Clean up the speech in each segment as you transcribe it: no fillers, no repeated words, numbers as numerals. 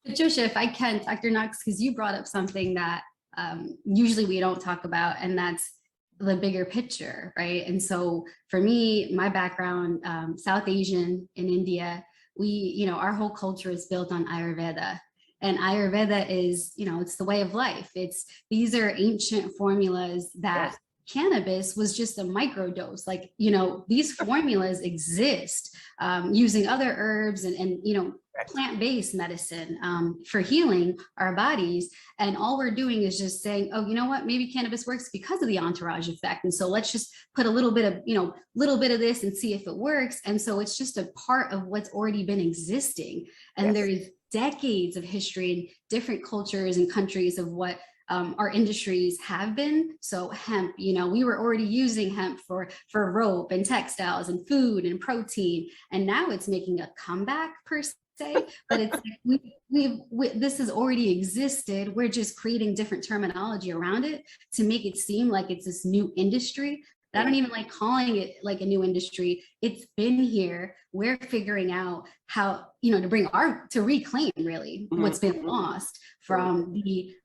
Patricia, if I can, Dr. Knox, because you brought up something that usually we don't talk about, and that's the bigger picture, right? And so for me, my background, South Asian in India, our whole culture is built on Ayurveda. And Ayurveda is, it's the way of life. These are ancient formulas that cannabis was just a microdose. Like, these formulas exist using other herbs and plant-based medicine for healing our bodies. And all we're doing is just saying, oh, you know what, maybe cannabis works because of the entourage effect. And so let's just put a little bit of this and see if it works. And so it's just a part of what's already been existing. And there is decades of history in different cultures and countries of what our industries have been. So hemp, we were already using hemp for rope and textiles and food and protein. And now it's making a comeback per se, but it's this has already existed. We're just creating different terminology around it to make it seem like it's this new industry. I don't even like calling it like a new industry. It's been here. We're figuring out how, to reclaim really what's been lost from the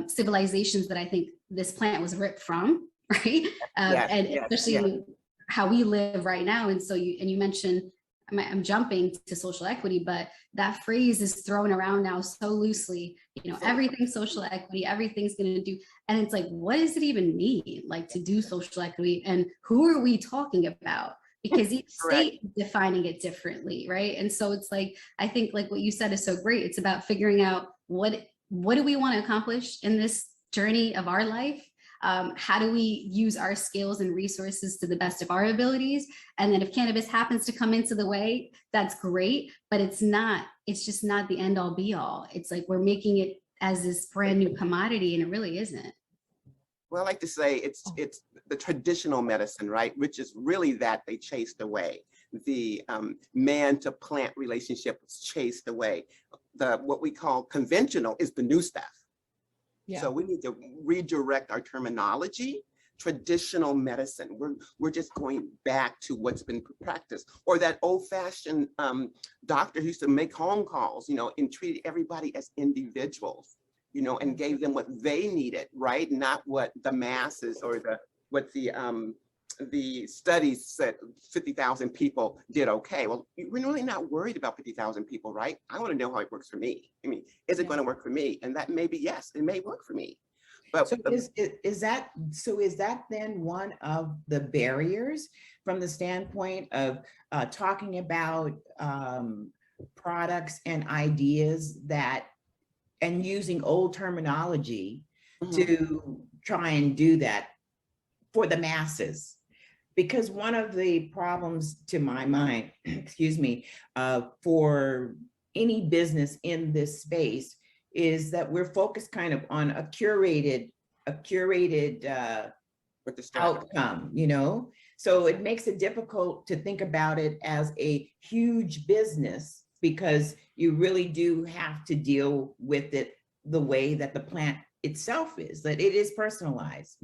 civilizations that I think this plant was ripped from, right? And especially how we live right now. And so you mentioned, I'm jumping to social equity, but that phrase is thrown around now so loosely, everything's social equity, everything's going to do. And it's like, what does it even mean? Like to do social equity, and who are we talking about? Because each state is defining it differently, right? And so it's like, I think like what you said is so great. It's about figuring out what do we want to accomplish in this journey of our life? How do we use our skills and resources to the best of our abilities? And then if cannabis happens to come into the way, that's great, but it's just not the end all be all. It's like we're making it as this brand new commodity, and it really isn't. Well, I like to say it's the traditional medicine, right? Which is really that they chased away. The man to plant relationship was chased away. What we call conventional is the new stuff. So we need to redirect our terminology. Traditional medicine, we're just going back to what's been practiced. Or that old-fashioned doctor who used to make home calls, and treated everybody as individuals, and gave them what they needed, right? Not what the masses or what the studies said 50,000 people did okay. Well, we're really not worried about 50,000 people, right? I want to know how it works for me. I mean, is it going to work for me? And that may be, yes, it may work for me. But so is that then one of the barriers from the standpoint of talking about products and ideas and using old terminology to try and do that for the masses? Because one of the problems to my mind, excuse me, for any business in this space is that we're focused kind of on a curated outcome, So it makes it difficult to think about it as a huge business, because you really do have to deal with it the way that the plant itself is, that it is personalized,